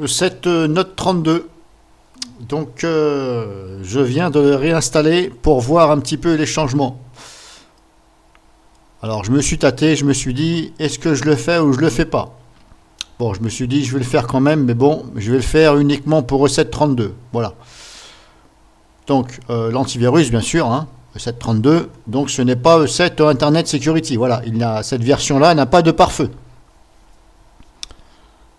Cette Note 32. Donc je viens de le réinstaller pour voir un petit peu les changements. Alors je me suis tâté, je me suis dit est-ce que je le fais ou je le fais pas. Bon, je me suis dit je vais le faire quand même, mais bon, je vais le faire uniquement pour E7 32. Voilà. Donc l'antivirus bien sûr, hein, E7 32. Donc ce n'est pas E7 Internet Security. Voilà, cette version-là n'a pas de pare-feu.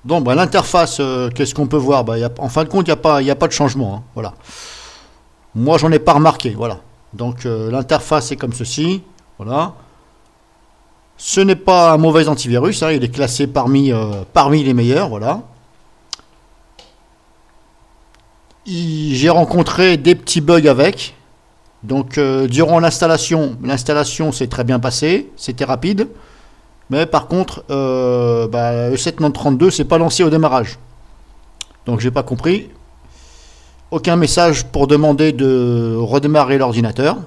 Donc bah, l'interface, qu'est-ce qu'on peut voir? Bah, en fin de compte, il n'y a pas de changement. Hein, voilà. Moi, j'en ai pas remarqué. Voilà. Donc l'interface est comme ceci. Voilà. Ce n'est pas un mauvais antivirus. Hein, il est classé parmi les meilleurs. Voilà. J'ai rencontré des petits bugs avec. Donc durant l'installation s'est très bien passé. C'était rapide. Mais par contre, E7 Note 32, c'est pas lancé au démarrage. Donc j'ai pas compris. Aucun message pour demander de redémarrer l'ordinateur.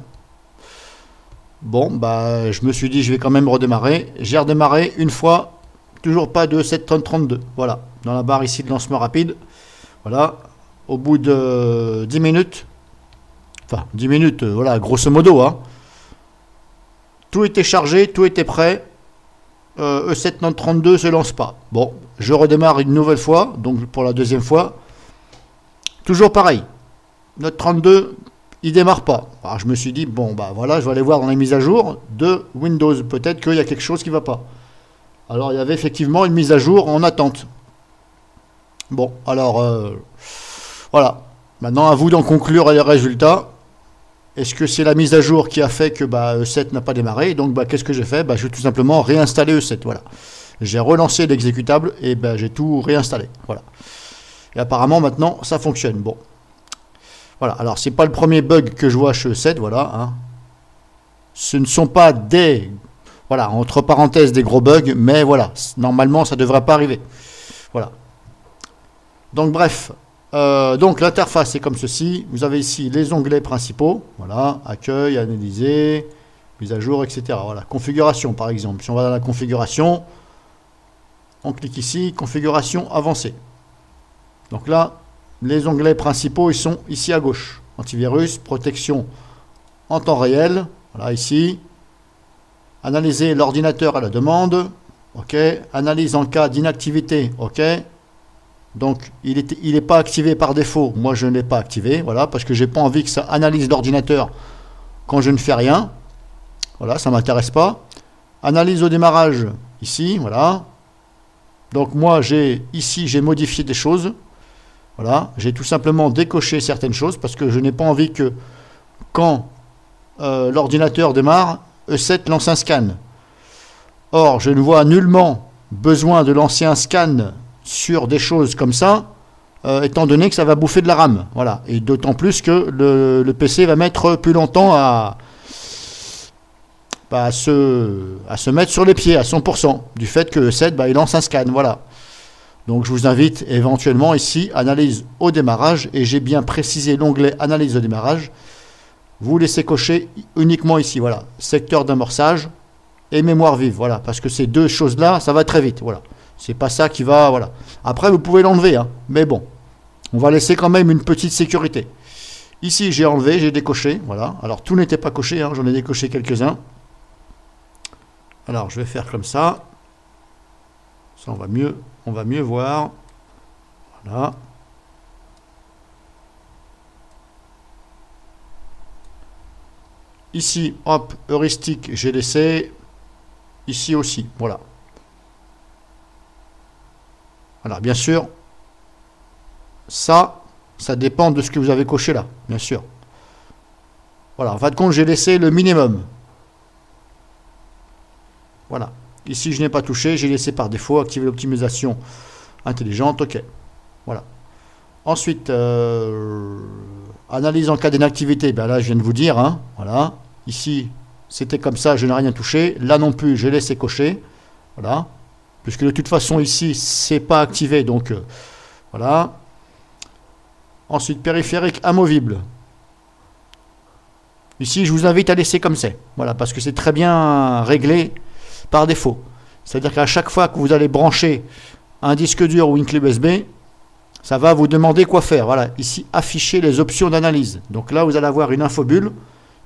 Bon, bah je me suis dit je vais quand même redémarrer. J'ai redémarré une fois, toujours pas de E7 Note 32. Voilà, dans la barre ici de lancement rapide. Voilà, au bout de 10 minutes. Enfin, 10 minutes, voilà, grosso modo. Hein, tout était chargé, tout était prêt. E7 Note 32 se lance pas. Bon, je redémarre une nouvelle fois, donc pour la deuxième fois. Toujours pareil. Note 32, il démarre pas. Alors je me suis dit, bon, bah voilà, je vais aller voir dans les mises à jour de Windows. Peut-être qu'il y a quelque chose qui va pas. Alors il y avait effectivement une mise à jour en attente. Bon, alors, voilà. Maintenant, à vous d'en conclure les résultats. Est-ce que c'est la mise à jour qui a fait que E7 n'a pas démarré? Donc qu'est-ce que j'ai fait? Je vais tout simplement réinstaller E7. Voilà. J'ai relancé l'exécutable et j'ai tout réinstallé. Voilà. Et apparemment maintenant ça fonctionne. Bon. Voilà. Alors c'est pas le premier bug que je vois chez E7. Voilà. Hein. Ce ne sont pas des, voilà, entre parenthèses des gros bugs, mais voilà. Normalement ça devrait pas arriver. Voilà. Donc bref. Donc l'interface est comme ceci. Vous avez ici les onglets principaux. Voilà, accueil, analyser, mise à jour, etc. Voilà, configuration par exemple. Si on va dans la configuration, on clique ici, configuration avancée. Donc là, les onglets principaux, ils sont ici à gauche. Antivirus, protection en temps réel. Voilà, ici. Analyser l'ordinateur à la demande. OK. Analyse en cas d'inactivité. OK. Donc, il n'est pas activé par défaut. Moi, je ne l'ai pas activé. Voilà, parce que j'ai pas envie que ça analyse l'ordinateur quand je ne fais rien. Voilà, ça ne m'intéresse pas. Analyse au démarrage, ici, voilà. Donc, moi, ici, j'ai modifié des choses. Voilà, j'ai tout simplement décoché certaines choses parce que je n'ai pas envie que quand l'ordinateur démarre, E7 lance un scan. Or, je ne vois nullement besoin de lancer un scan sur des choses comme ça, étant donné que ça va bouffer de la RAM. Voilà. Et d'autant plus que le PC va mettre plus longtemps à se mettre sur les pieds à 100% du fait que E7 il lance un scan. Voilà. Donc je vous invite éventuellement ici, analyse au démarrage, et j'ai bien précisé l'onglet analyse au démarrage. Vous laissez cocher uniquement ici, voilà, secteur d'amorçage et mémoire vive, voilà, parce que ces deux choses-là, ça va très vite, voilà. C'est pas ça qui va, voilà. Après, vous pouvez l'enlever, hein, mais bon, on va laisser quand même une petite sécurité. Ici, j'ai enlevé, j'ai décoché, voilà. Alors, tout n'était pas coché, hein, j'en ai décoché quelques-uns. Alors, je vais faire comme ça. Ça, on va mieux voir. Voilà. Ici, hop, heuristique, j'ai laissé. Ici aussi, voilà. Voilà, bien sûr, ça dépend de ce que vous avez coché là, bien sûr. Voilà, en fin de compte, j'ai laissé le minimum. Voilà. Ici, je n'ai pas touché, j'ai laissé par défaut activer l'optimisation intelligente, OK. Voilà. Ensuite, analyse en cas d'inactivité, là, je viens de vous dire, hein, voilà. Ici, c'était comme ça, je n'ai rien touché. Là non plus, j'ai laissé cocher. Voilà. Puisque de toute façon ici c'est pas activé, donc voilà. Ensuite périphérique amovible. Ici je vous invite à laisser comme c'est, voilà, parce que c'est très bien réglé par défaut. C'est à dire qu'à chaque fois que vous allez brancher un disque dur ou une clé USB, ça va vous demander quoi faire. Voilà, ici, afficher les options d'analyse. Donc là, vous allez avoir une infobulle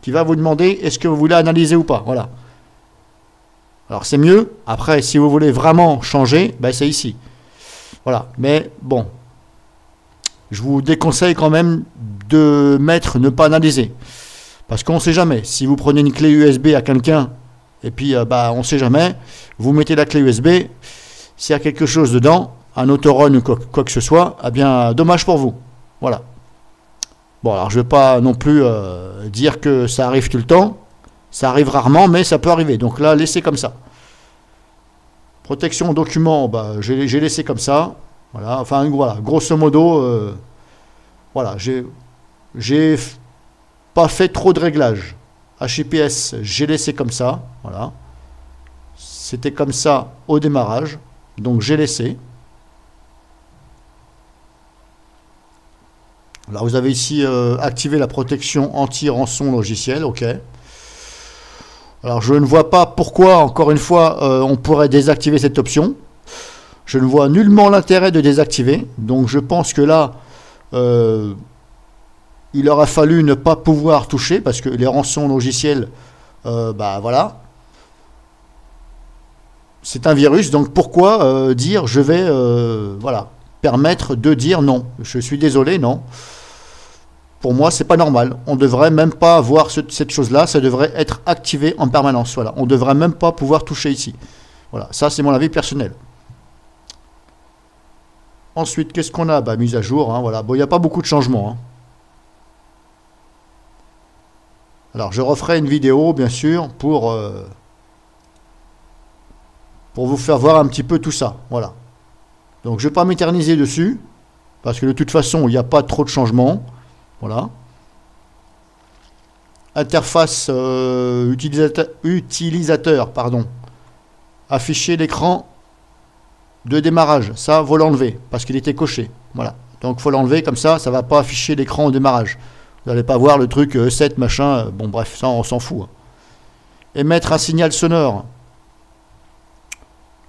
qui va vous demander est-ce que vous voulez analyser ou pas. Voilà. Alors c'est mieux. Après, si vous voulez vraiment changer, ben, c'est ici. Voilà. Mais bon, je vous déconseille quand même de mettre ne pas analyser. Parce qu'on ne sait jamais. Si vous prenez une clé USB à quelqu'un, et puis bah, on ne sait jamais, vous mettez la clé USB, s'il y a quelque chose dedans, un autorun ou quoi que ce soit, eh bien, dommage pour vous. Voilà. Bon, alors je ne vais pas non plus dire que ça arrive tout le temps. Ça arrive rarement, mais ça peut arriver. Donc là, laissez comme ça. Protection document, bah, j'ai laissé comme ça. Voilà. Enfin, voilà. Grosso modo, voilà. J'ai pas fait trop de réglages. HIPS, j'ai laissé comme ça. Voilà. C'était comme ça au démarrage. Donc j'ai laissé. Alors vous avez ici activé la protection anti-rançon logiciel, ok. Alors je ne vois pas pourquoi, encore une fois, on pourrait désactiver cette option. Je ne vois nullement l'intérêt de désactiver. Donc je pense que là, il aurait fallu ne pas pouvoir toucher, parce que les rançons logiciels, bah voilà. C'est un virus, donc pourquoi dire je vais, voilà, permettre de dire non. Je suis désolé, non. Pour moi, c'est pas normal. On devrait même pas avoir cette chose-là. Ça devrait être activé en permanence. Voilà. On devrait même pas pouvoir toucher ici. Voilà. Ça, c'est mon avis personnel. Ensuite, qu'est-ce qu'on a? Bah, mise à jour. Hein, voilà. Bon, il n'y a pas beaucoup de changements. Hein. Alors, je referai une vidéo, bien sûr, pour vous faire voir un petit peu tout ça. Voilà. Donc, je ne vais pas m'éterniser dessus. Parce que de toute façon, il n'y a pas trop de changements. Voilà. Interface utilisateur, pardon. Afficher l'écran de démarrage. Ça, vous l'enlevez parce qu'il était coché. Voilà. Donc, il faut l'enlever comme ça. Ça ne va pas afficher l'écran au démarrage. Vous n'allez pas voir le truc E7, machin. Bon, bref, ça, on s'en fout. Hein. Émettre un signal sonore.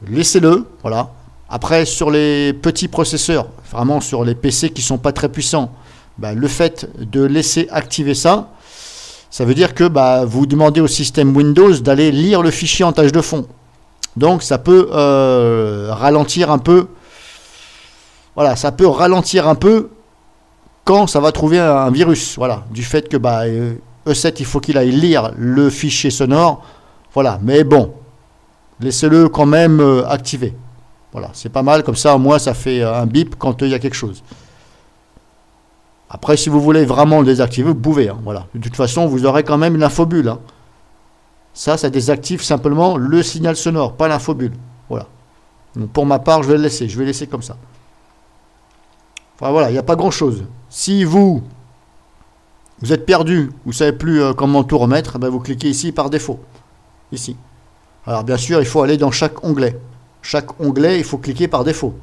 Laissez-le. Voilà. Après, sur les petits processeurs, vraiment sur les PC qui ne sont pas très puissants, bah, le fait de laisser activer ça, ça veut dire que bah, vous demandez au système Windows d'aller lire le fichier en tâche de fond. Donc ça peut ralentir un peu. Voilà, ça peut ralentir un peu quand ça va trouver un virus. Voilà, du fait que bah, E7, il faut qu'il aille lire le fichier sonore. Voilà, mais bon, laissez-le quand même activer. Voilà, c'est pas mal, comme ça au moins ça fait un bip quand il y a quelque chose. Après, si vous voulez vraiment le désactiver, vous pouvez. Hein, voilà. De toute façon, vous aurez quand même l'infobulle. Hein. Ça désactive simplement le signal sonore, pas l'infobulle. Voilà. Donc, pour ma part, je vais le laisser. Je vais laisser comme ça. Enfin voilà, il n'y a pas grand-chose. Si vous êtes perdu, vous ne savez plus comment tout remettre, ben vous cliquez ici par défaut. Ici. Alors bien sûr, il faut aller dans chaque onglet. Chaque onglet, il faut cliquer par défaut.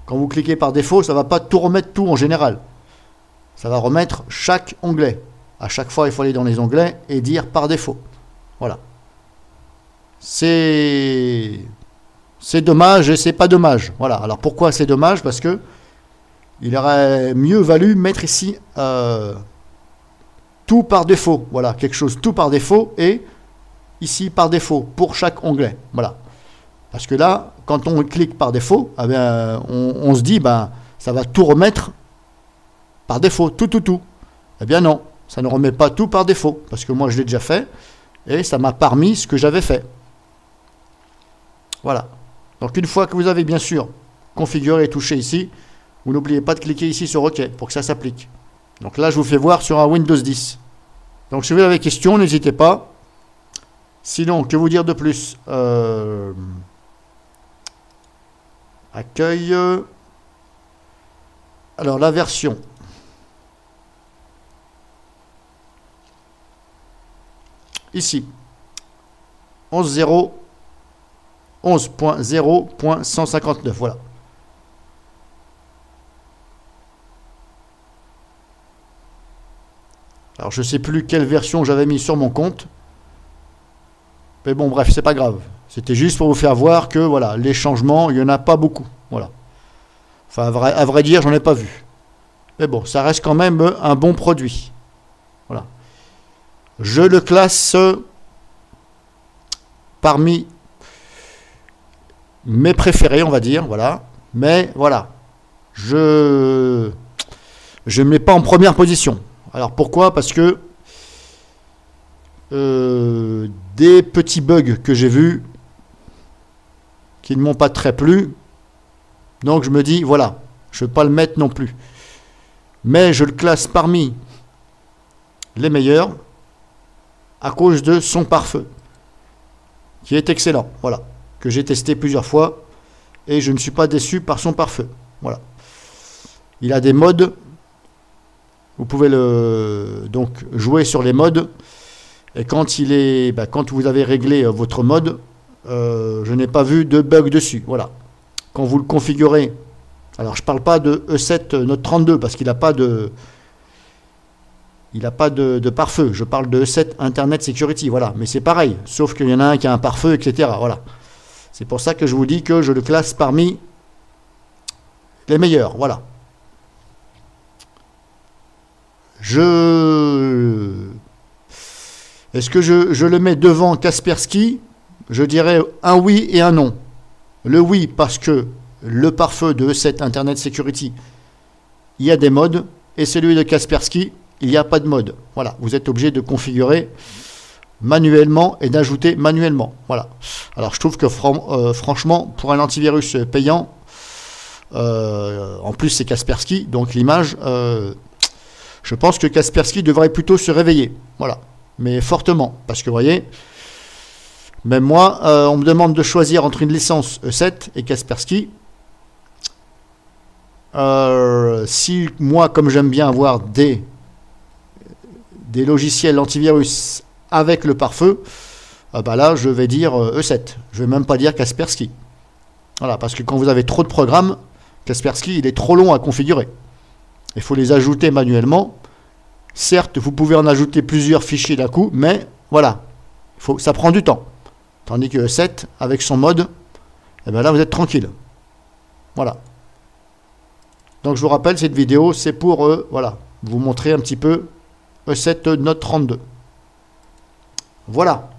Quand vous cliquez par défaut, ça ne va pas tout remettre tout en général. Ça va remettre chaque onglet. À chaque fois, il faut aller dans les onglets et dire par défaut. Voilà. C'est dommage et c'est pas dommage. Voilà. Alors pourquoi c'est dommage? Parce que il aurait mieux valu mettre ici tout par défaut. Voilà, quelque chose tout par défaut et ici par défaut pour chaque onglet. Voilà. Parce que là, quand on clique par défaut, eh bien, on se dit, ben, ça va tout remettre par défaut, tout. Eh bien non, ça ne remet pas tout par défaut, parce que moi je l'ai déjà fait, et ça m'a permis ce que j'avais fait. Voilà. Donc une fois que vous avez bien sûr configuré et touché ici, vous n'oubliez pas de cliquer ici sur OK, pour que ça s'applique. Donc là, je vous fais voir sur un Windows 10. Donc si vous avez des questions, n'hésitez pas. Sinon, que vous dire de plus? Accueil. Alors la version. Ici, 11.0.159, voilà. Alors, je ne sais plus quelle version j'avais mis sur mon compte. Mais bon, bref, c'est pas grave. C'était juste pour vous faire voir que, voilà, les changements, il n'y en a pas beaucoup. Voilà. Enfin, à vrai dire, j'en ai pas vu. Mais bon, ça reste quand même un bon produit. Voilà. Je le classe parmi mes préférés, on va dire. Voilà. Mais voilà. Je ne mets pas en première position. Alors pourquoi? Parce que des petits bugs que j'ai vus qui ne m'ont pas très plu. Donc je me dis, voilà, je ne vais pas le mettre non plus. Mais je le classe parmi les meilleurs à cause de son pare-feu, qui est excellent. Voilà, que j'ai testé plusieurs fois et je ne suis pas déçu par son pare-feu. Voilà. Il a des modes. Vous pouvez donc jouer sur les modes. Et quand quand vous avez réglé votre mode, je n'ai pas vu de bug dessus. Voilà. Quand vous le configurez, alors je ne parle pas de E7 Note 32 parce qu'il n'a pas de pare-feu. Je parle de E7 Internet Security. Voilà. Mais c'est pareil, sauf qu'il y en a un qui a un pare-feu, etc. Voilà. C'est pour ça que je vous dis que je le classe parmi les meilleurs. Voilà. Est-ce que je le mets devant Kaspersky? Je dirais un oui et un non. Le oui parce que le pare-feu de E7 Internet Security, il y a des modes, et celui de Kaspersky, il n'y a pas de mode. Voilà, vous êtes obligé de configurer manuellement et d'ajouter manuellement. Voilà. Alors je trouve que franchement, pour un antivirus payant, en plus c'est Kaspersky, donc l'image, je pense que Kaspersky devrait plutôt se réveiller. Voilà, mais fortement, parce que vous voyez, même moi, on me demande de choisir entre une licence E7 et Kaspersky. Si moi, comme j'aime bien avoir des logiciels antivirus avec le pare-feu, là, je vais dire E7. Je ne vais même pas dire Kaspersky. Voilà, parce que quand vous avez trop de programmes, Kaspersky, il est trop long à configurer. Il faut les ajouter manuellement. Certes, vous pouvez en ajouter plusieurs fichiers d'un coup, mais voilà, ça prend du temps. Tandis que E7, avec son mode, là, vous êtes tranquille. Voilà. Donc, je vous rappelle, cette vidéo, c'est pour voilà, vous montrer un petit peu E7 Note 32. Voilà.